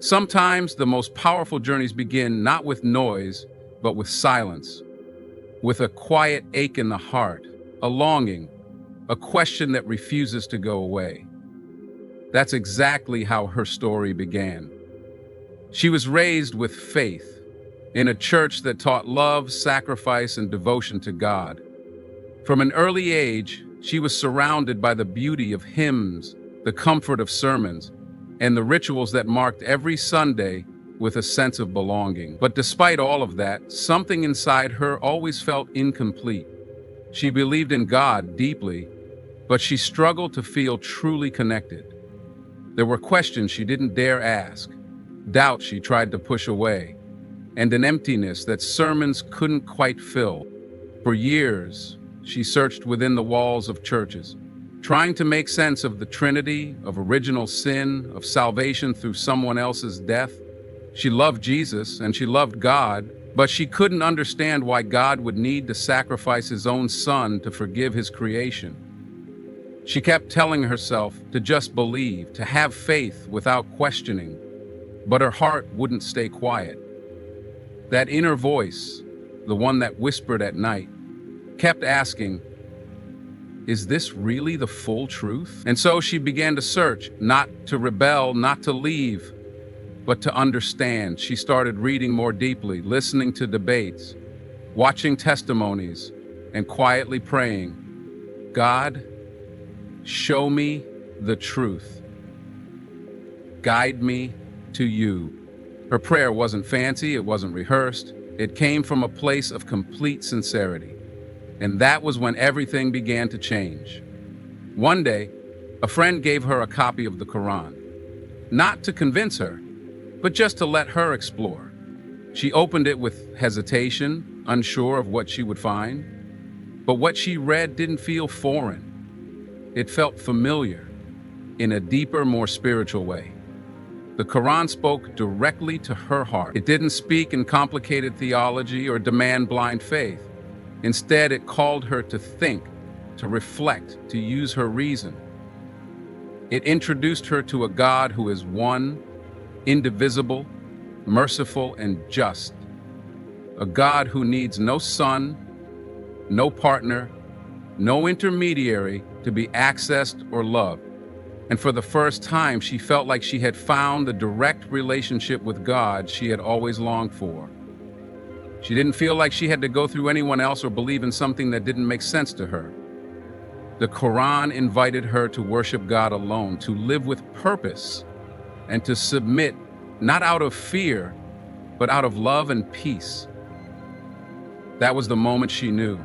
Sometimes the most powerful journeys begin not with noise, but with silence, with a quiet ache in the heart, a longing, a question that refuses to go away. That's exactly how her story began. She was raised with faith in a church that taught love, sacrifice, and devotion to God. From an early age, she was surrounded by the beauty of hymns, the comfort of sermons, and the rituals that marked every Sunday with a sense of belonging. But despite all of that, something inside her always felt incomplete. She believed in God deeply, but she struggled to feel truly connected. There were questions she didn't dare ask, doubts she tried to push away, and an emptiness that sermons couldn't quite fill. For years, she searched within the walls of churches, trying to make sense of the Trinity, of original sin, of salvation through someone else's death. She loved Jesus and she loved God, but she couldn't understand why God would need to sacrifice his own son to forgive his creation. She kept telling herself to just believe, to have faith without questioning, but her heart wouldn't stay quiet. That inner voice, the one that whispered at night, kept asking, is this really the full truth? And so she began to search, not to rebel, not to leave, but to understand. She started reading more deeply, listening to debates, watching testimonies, and quietly praying, God, show me the truth. Guide me to you. Her prayer wasn't fancy, it wasn't rehearsed. It came from a place of complete sincerity. And that was when everything began to change. One day, a friend gave her a copy of the Quran, not to convince her, but just to let her explore. She opened it with hesitation, unsure of what she would find. But what she read didn't feel foreign. It felt familiar, in a deeper, more spiritual way. The Quran spoke directly to her heart. It didn't speak in complicated theology or demand blind faith. Instead, it called her to think, to reflect, to use her reason. It introduced her to a God who is one, indivisible, merciful, and just. A God who needs no son, no partner, no intermediary to be accessed or loved. And for the first time, she felt like she had found the direct relationship with God she had always longed for. She didn't feel like she had to go through anyone else or believe in something that didn't make sense to her. The Quran invited her to worship God alone, to live with purpose, and to submit, not out of fear, but out of love and peace. That was the moment she knew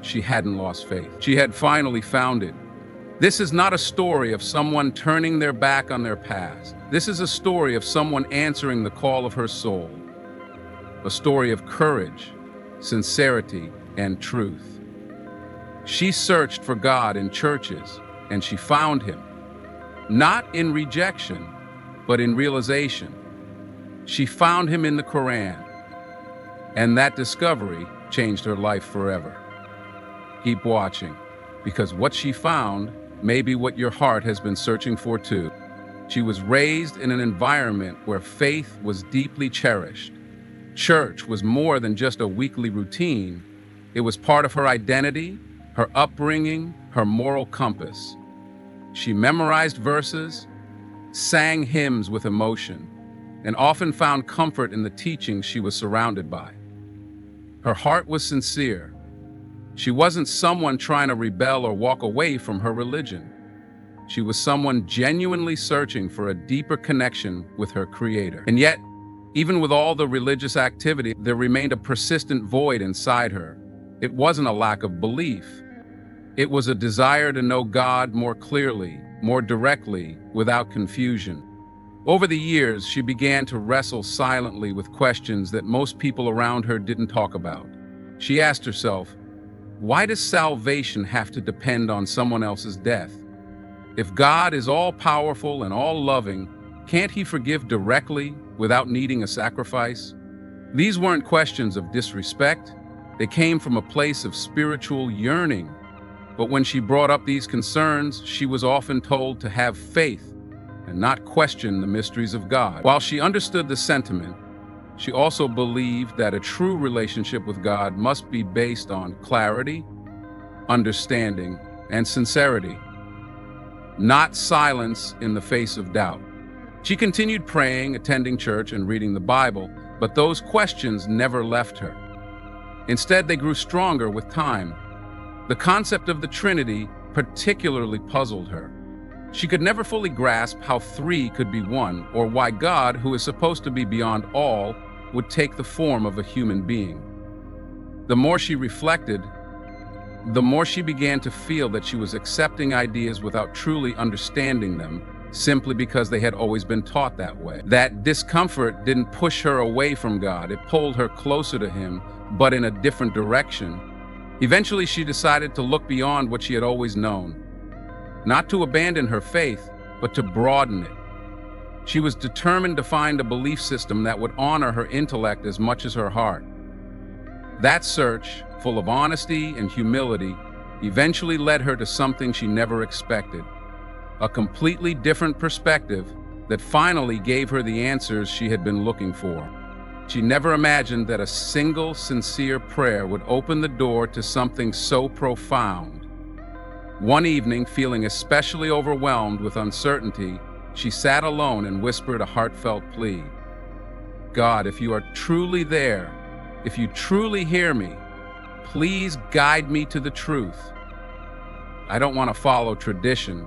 she hadn't lost faith. She had finally found it. This is not a story of someone turning their back on their past. This is a story of someone answering the call of her soul. A story of courage, sincerity, and truth. She searched for God in churches, and she found him. Not in rejection, but in realization. She found him in the Quran, and that discovery changed her life forever. Keep watching, because what she found may be what your heart has been searching for too. She was raised in an environment where faith was deeply cherished. Church was more than just a weekly routine. It was part of her identity, her upbringing, her moral compass. She memorized verses, sang hymns with emotion, and often found comfort in the teachings she was surrounded by. Her heart was sincere. She wasn't someone trying to rebel or walk away from her religion. She was someone genuinely searching for a deeper connection with her Creator. And yet, even with all the religious activity, there remained a persistent void inside her. It wasn't a lack of belief. It was a desire to know God more clearly, more directly, without confusion. Over the years, she began to wrestle silently with questions that most people around her didn't talk about. She asked herself, why does salvation have to depend on someone else's death? If God is all-powerful and all-loving, can't he forgive directly without needing a sacrifice? These weren't questions of disrespect. They came from a place of spiritual yearning. But when she brought up these concerns, she was often told to have faith, and not question the mysteries of God. While she understood the sentiment, she also believed that a true relationship with God must be based on clarity, understanding, and sincerity, not silence in the face of doubt. She continued praying, attending church, and reading the Bible, but those questions never left her. Instead, they grew stronger with time. The concept of the Trinity particularly puzzled her. She could never fully grasp how three could be one, or why God, who is supposed to be beyond all, would take the form of a human being. The more she reflected, the more she began to feel that she was accepting ideas without truly understanding them, simply because they had always been taught that way. That discomfort didn't push her away from God, it pulled her closer to Him, but in a different direction. Eventually, she decided to look beyond what she had always known. Not to abandon her faith, but to broaden it. She was determined to find a belief system that would honor her intellect as much as her heart. That search, full of honesty and humility, eventually led her to something she never expected. A completely different perspective that finally gave her the answers she had been looking for. She never imagined that a single sincere prayer would open the door to something so profound. One evening, feeling especially overwhelmed with uncertainty, she sat alone and whispered a heartfelt plea. God, if you are truly there, if you truly hear me, please guide me to the truth. I don't want to follow tradition.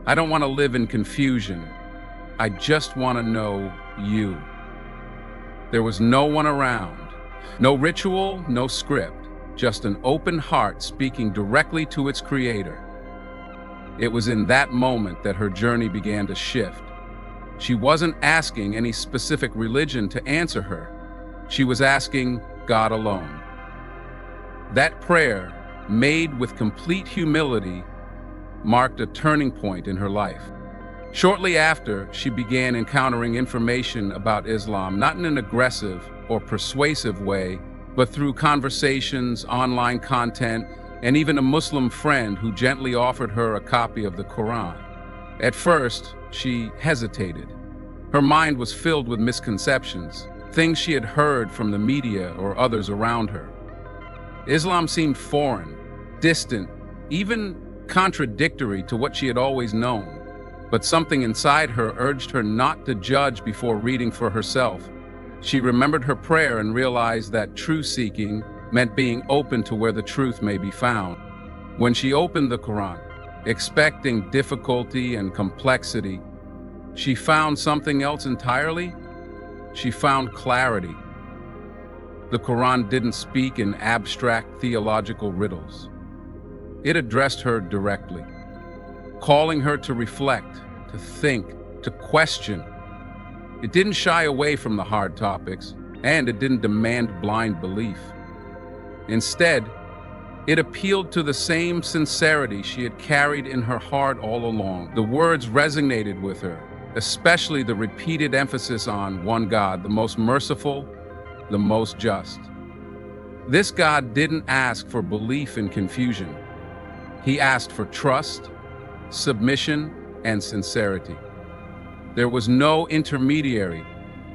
I don't want to live in confusion. I just want to know you. There was no one around. No ritual, no script, just an open heart speaking directly to its creator. It was in that moment that her journey began to shift. She wasn't asking any specific religion to answer her. She was asking God alone. That prayer, made with complete humility, marked a turning point in her life. Shortly after, she began encountering information about Islam, not in an aggressive or persuasive way, but through conversations, online content, and even a Muslim friend who gently offered her a copy of the Quran. At first, she hesitated. Her mind was filled with misconceptions, things she had heard from the media or others around her. Islam seemed foreign, distant, even contradictory to what she had always known. But something inside her urged her not to judge before reading for herself. She remembered her prayer and realized that truth seeking meant being open to where the truth may be found. When she opened the Quran, expecting difficulty and complexity, she found something else entirely. She found clarity. The Quran didn't speak in abstract theological riddles. It addressed her directly, calling her to reflect, to think, to question. It didn't shy away from the hard topics, and it didn't demand blind belief. Instead, it appealed to the same sincerity she had carried in her heart all along. The words resonated with her, especially the repeated emphasis on one God, the most merciful, the most just. This God didn't ask for belief in confusion. He asked for trust, submission, and sincerity. There was no intermediary,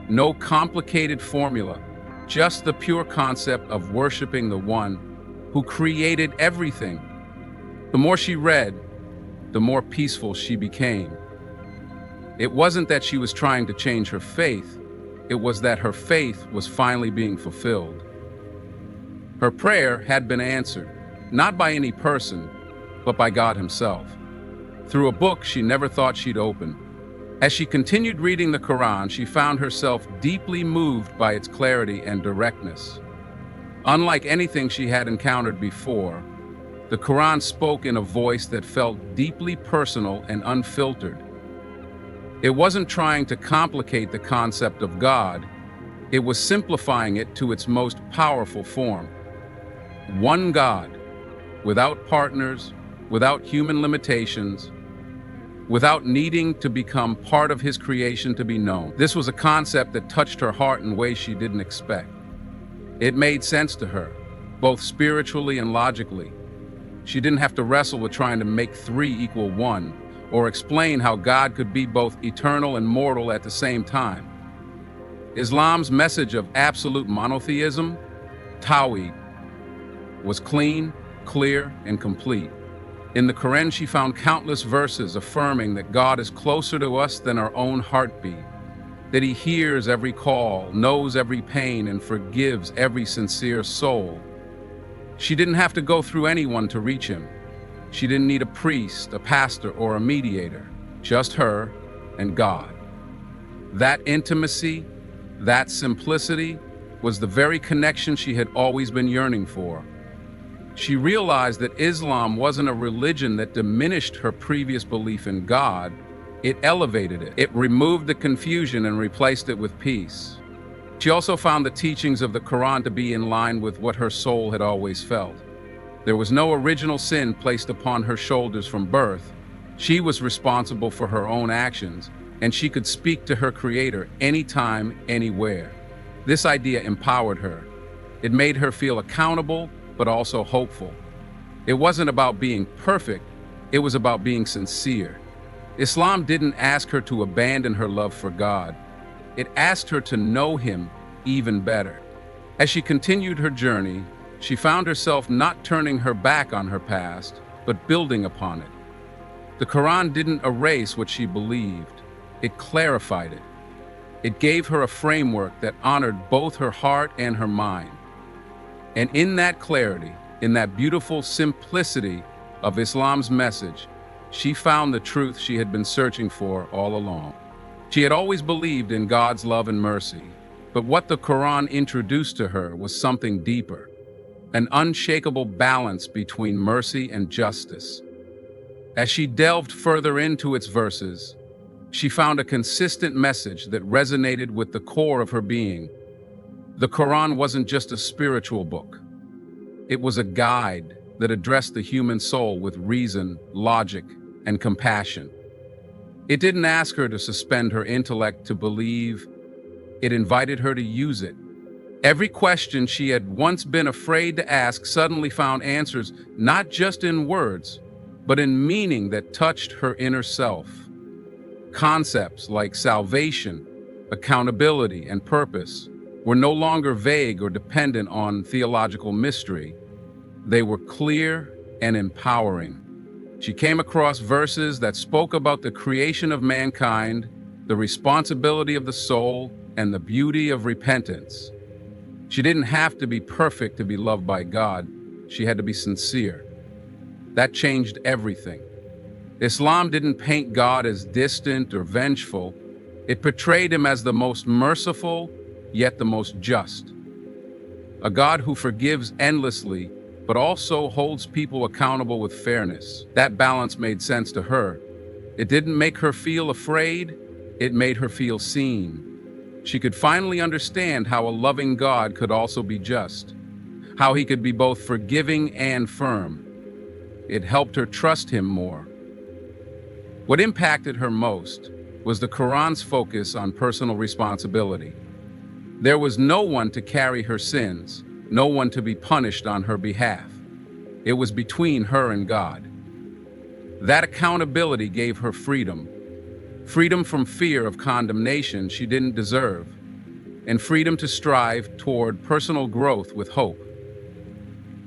no complicated formula, just the pure concept of worshiping the one who created everything. The more she read, the more peaceful she became. It wasn't that she was trying to change her faith, it was that her faith was finally being fulfilled. Her prayer had been answered, not by any person, but by God Himself, through a book she never thought she'd open. As she continued reading the Quran, she found herself deeply moved by its clarity and directness. Unlike anything she had encountered before, the Quran spoke in a voice that felt deeply personal and unfiltered. It wasn't trying to complicate the concept of God, it was simplifying it to its most powerful form. One God, without partners, without human limitations, without needing to become part of His creation to be known. This was a concept that touched her heart in ways she didn't expect. It made sense to her, both spiritually and logically. She didn't have to wrestle with trying to make three equal one, or explain how God could be both eternal and mortal at the same time. Islam's message of absolute monotheism, Tawhid, was clean, clear, and complete. In the Quran, she found countless verses affirming that God is closer to us than our own heartbeat, that He hears every call, knows every pain, and forgives every sincere soul. She didn't have to go through anyone to reach Him. She didn't need a priest, a pastor, or a mediator, just her and God. That intimacy, that simplicity, was the very connection she had always been yearning for. She realized that Islam wasn't a religion that diminished her previous belief in God, it elevated it. It removed the confusion and replaced it with peace. She also found the teachings of the Quran to be in line with what her soul had always felt. There was no original sin placed upon her shoulders from birth. She was responsible for her own actions, and she could speak to her Creator anytime, anywhere. This idea empowered her. It made her feel accountable, but also hopeful. It wasn't about being perfect, it was about being sincere. Islam didn't ask her to abandon her love for God. It asked her to know Him even better. As she continued her journey, she found herself not turning her back on her past, but building upon it. The Quran didn't erase what she believed, it clarified it. It gave her a framework that honored both her heart and her mind. And in that clarity, in that beautiful simplicity of Islam's message, she found the truth she had been searching for all along. She had always believed in God's love and mercy, but what the Quran introduced to her was something deeper, an unshakable balance between mercy and justice. As she delved further into its verses, she found a consistent message that resonated with the core of her being. The Quran wasn't just a spiritual book. It was a guide that addressed the human soul with reason, logic, and compassion. It didn't ask her to suspend her intellect to believe. It invited her to use it. Every question she had once been afraid to ask suddenly found answers, not just in words, but in meaning that touched her inner self. Concepts like salvation, accountability, and purpose were no longer vague or dependent on theological mystery. They were clear and empowering. She came across verses that spoke about the creation of mankind, the responsibility of the soul, and the beauty of repentance. She didn't have to be perfect to be loved by God. She had to be sincere. That changed everything. Islam didn't paint God as distant or vengeful. It portrayed Him as the most merciful, yet the most just. A God who forgives endlessly, but also holds people accountable with fairness. That balance made sense to her. It didn't make her feel afraid, it made her feel seen. She could finally understand how a loving God could also be just, how He could be both forgiving and firm. It helped her trust Him more. What impacted her most was the Quran's focus on personal responsibility. There was no one to carry her sins, no one to be punished on her behalf. It was between her and God. That accountability gave her freedom. Freedom from fear of condemnation she didn't deserve, and freedom to strive toward personal growth with hope.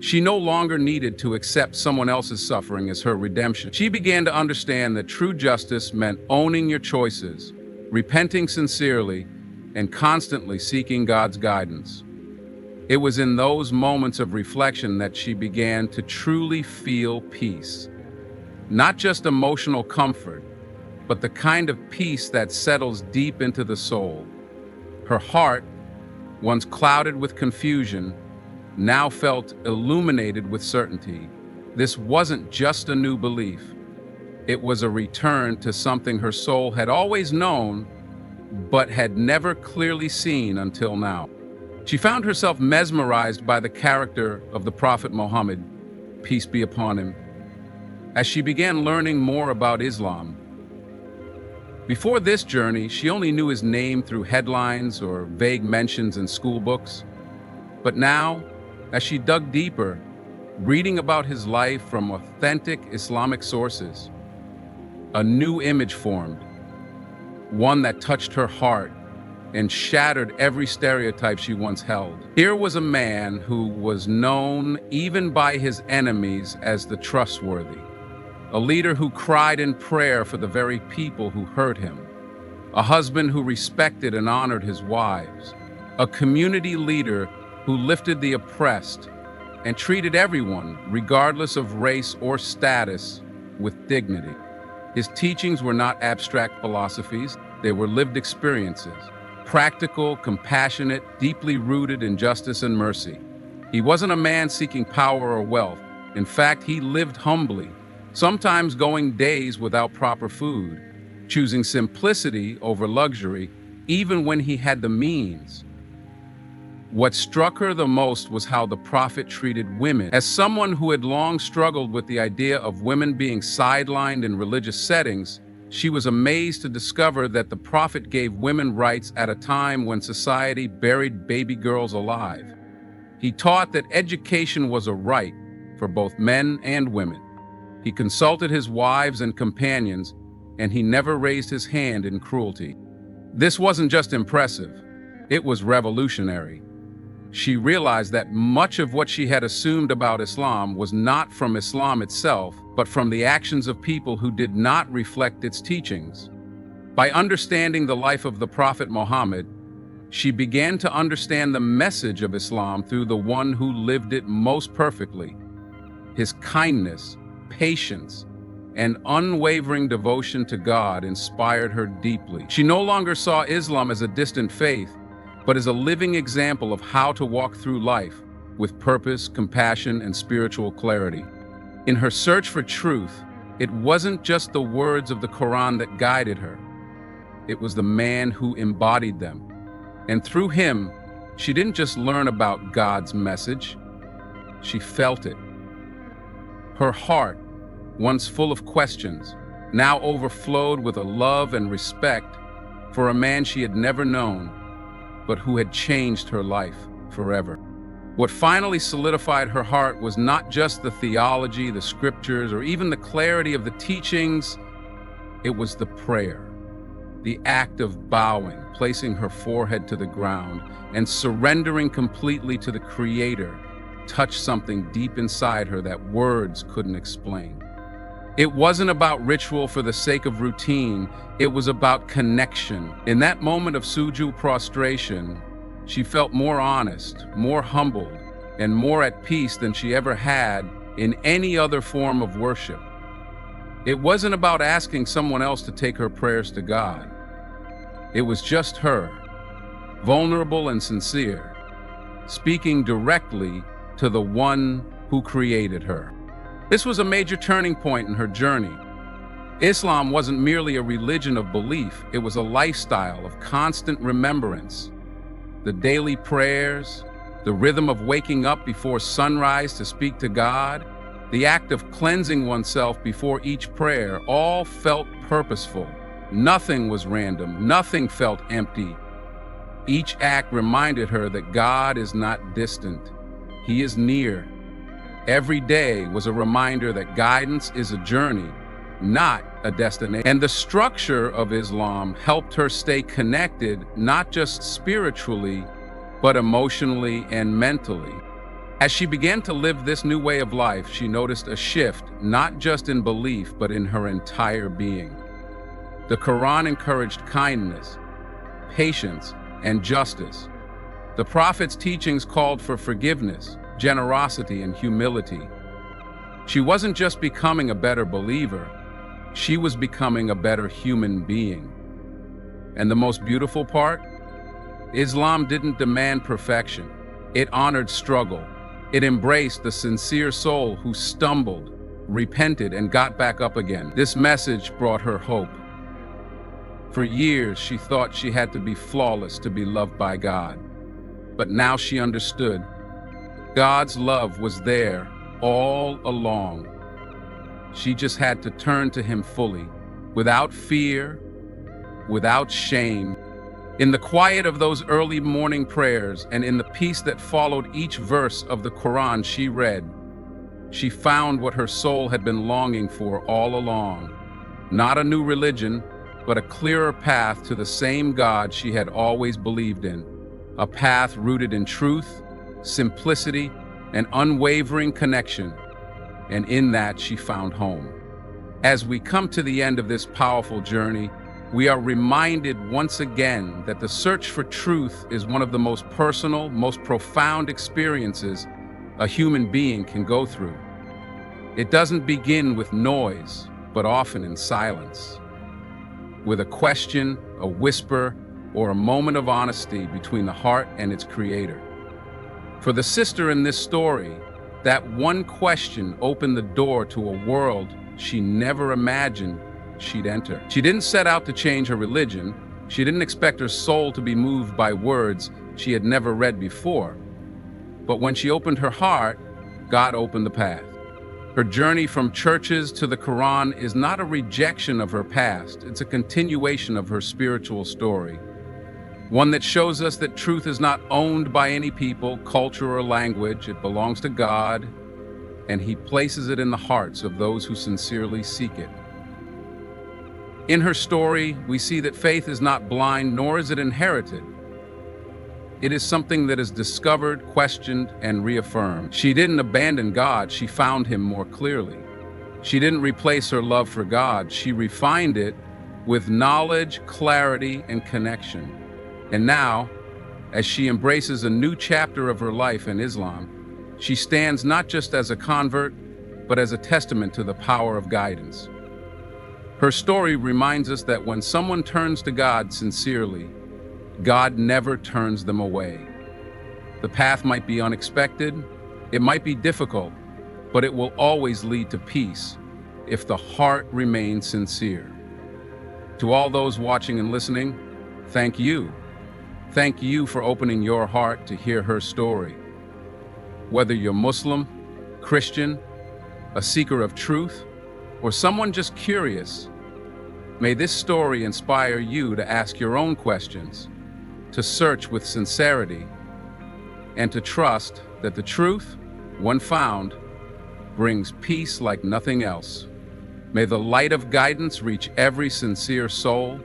She no longer needed to accept someone else's suffering as her redemption. She began to understand that true justice meant owning your choices, repenting sincerely, and constantly seeking God's guidance. It was in those moments of reflection that she began to truly feel peace. Not just emotional comfort, but the kind of peace that settles deep into the soul. Her heart, once clouded with confusion, now felt illuminated with certainty. This wasn't just a new belief. It was a return to something her soul had always known, but had never clearly seen until now. She found herself mesmerized by the character of the Prophet Muhammad, peace be upon him, as she began learning more about Islam. Before this journey, she only knew his name through headlines or vague mentions in school books. But now, as she dug deeper, reading about his life from authentic Islamic sources, A new image formed, one that touched her heart and shattered every stereotype she once held. Here was a man who was known even by his enemies as the trustworthy, a leader who cried in prayer for the very people who hurt him, a husband who respected and honored his wives, a community leader who lifted the oppressed and treated everyone, regardless of race or status, with dignity. His teachings were not abstract philosophies, they were lived experiences, practical, compassionate, deeply rooted in justice and mercy. He wasn't a man seeking power or wealth. In fact, he lived humbly, sometimes going days without proper food, choosing simplicity over luxury, even when he had the means. What struck her the most was how the prophet treated women. As someone who had long struggled with the idea of women being sidelined in religious settings, she was amazed to discover that the prophet gave women rights at a time when society buried baby girls alive. He taught that education was a right for both men and women. He consulted his wives and companions, and he never raised his hand in cruelty. This wasn't just impressive, it was revolutionary. She realized that much of what she had assumed about Islam was not from Islam itself, but from the actions of people who did not reflect its teachings. By understanding the life of the Prophet Muhammad, she began to understand the message of Islam through the one who lived it most perfectly. His kindness, patience, and unwavering devotion to God inspired her deeply. She no longer saw Islam as a distant faith, but as a living example of how to walk through life with purpose, compassion, and spiritual clarity. In her search for truth, it wasn't just the words of the Quran that guided her. It was the man who embodied them. And through him, she didn't just learn about God's message, she felt it. Her heart, once full of questions, now overflowed with a love and respect for a man she had never known, but who had changed her life forever. What finally solidified her heart was not just the theology, the scriptures, or even the clarity of the teachings. It was the prayer, the act of bowing, placing her forehead to the ground, and surrendering completely to the Creator touched something deep inside her that words couldn't explain. It wasn't about ritual for the sake of routine, it was about connection. In that moment of sujood prostration, she felt more honest, more humbled, and more at peace than she ever had in any other form of worship. It wasn't about asking someone else to take her prayers to God. It was just her, vulnerable and sincere, speaking directly to the one who created her. This was a major turning point in her journey. Islam wasn't merely a religion of belief, it was a lifestyle of constant remembrance. The daily prayers, the rhythm of waking up before sunrise to speak to God, the act of cleansing oneself before each prayer, all felt purposeful. Nothing was random, nothing felt empty. Each act reminded her that God is not distant, He is near. Every day was a reminder that guidance is a journey, not a destination. And the structure of Islam helped her stay connected, not just spiritually, but emotionally and mentally. As she began to live this new way of life, she noticed a shift, not just in belief, but in her entire being. The Quran encouraged kindness, patience, and justice. The Prophet's teachings called for forgiveness, generosity, and humility. She wasn't just becoming a better believer, she was becoming a better human being. And the most beautiful part? Islam didn't demand perfection. It honored struggle. It embraced the sincere soul who stumbled, repented, and got back up again. This message brought her hope. For years, she thought she had to be flawless to be loved by God. But now she understood. God's love was there all along. She just had to turn to Him fully, without fear, without shame. In the quiet of those early morning prayers and in the peace that followed each verse of the Quran she read, she found what her soul had been longing for all along. Not a new religion, but a clearer path to the same God she had always believed in. A path rooted in truth, simplicity, and unwavering connection. And in that she found home. As we come to the end of this powerful journey, we are reminded once again that the search for truth is one of the most personal, most profound experiences a human being can go through. It doesn't begin with noise, but often in silence, with a question, a whisper, or a moment of honesty between the heart and its creator. For the sister in this story, that one question opened the door to a world she never imagined she'd enter. She didn't set out to change her religion. She didn't expect her soul to be moved by words she had never read before. But when she opened her heart, God opened the path. Her journey from churches to the Quran is not a rejection of her past. It's a continuation of her spiritual story. One that shows us that truth is not owned by any people, culture, or language. It belongs to God, and He places it in the hearts of those who sincerely seek it. In her story, we see that faith is not blind, nor is it inherited. It is something that is discovered, questioned, and reaffirmed. She didn't abandon God, she found Him more clearly. She didn't replace her love for God, she refined it with knowledge, clarity, and connection. And now, as she embraces a new chapter of her life in Islam, she stands not just as a convert, but as a testament to the power of guidance. Her story reminds us that when someone turns to God sincerely, God never turns them away. The path might be unexpected, it might be difficult, but it will always lead to peace if the heart remains sincere. To all those watching and listening, thank you. Thank you for opening your heart to hear her story. Whether you're Muslim, Christian, a seeker of truth, or someone just curious, may this story inspire you to ask your own questions, to search with sincerity, and to trust that the truth, when found, brings peace like nothing else. May the light of guidance reach every sincere soul.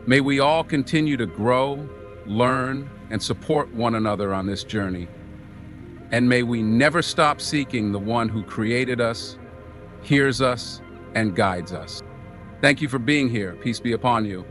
May we all continue to grow, learn, and support one another on this journey. And may we never stop seeking the one who created us, hears us, and guides us. Thank you for being here. Peace be upon you.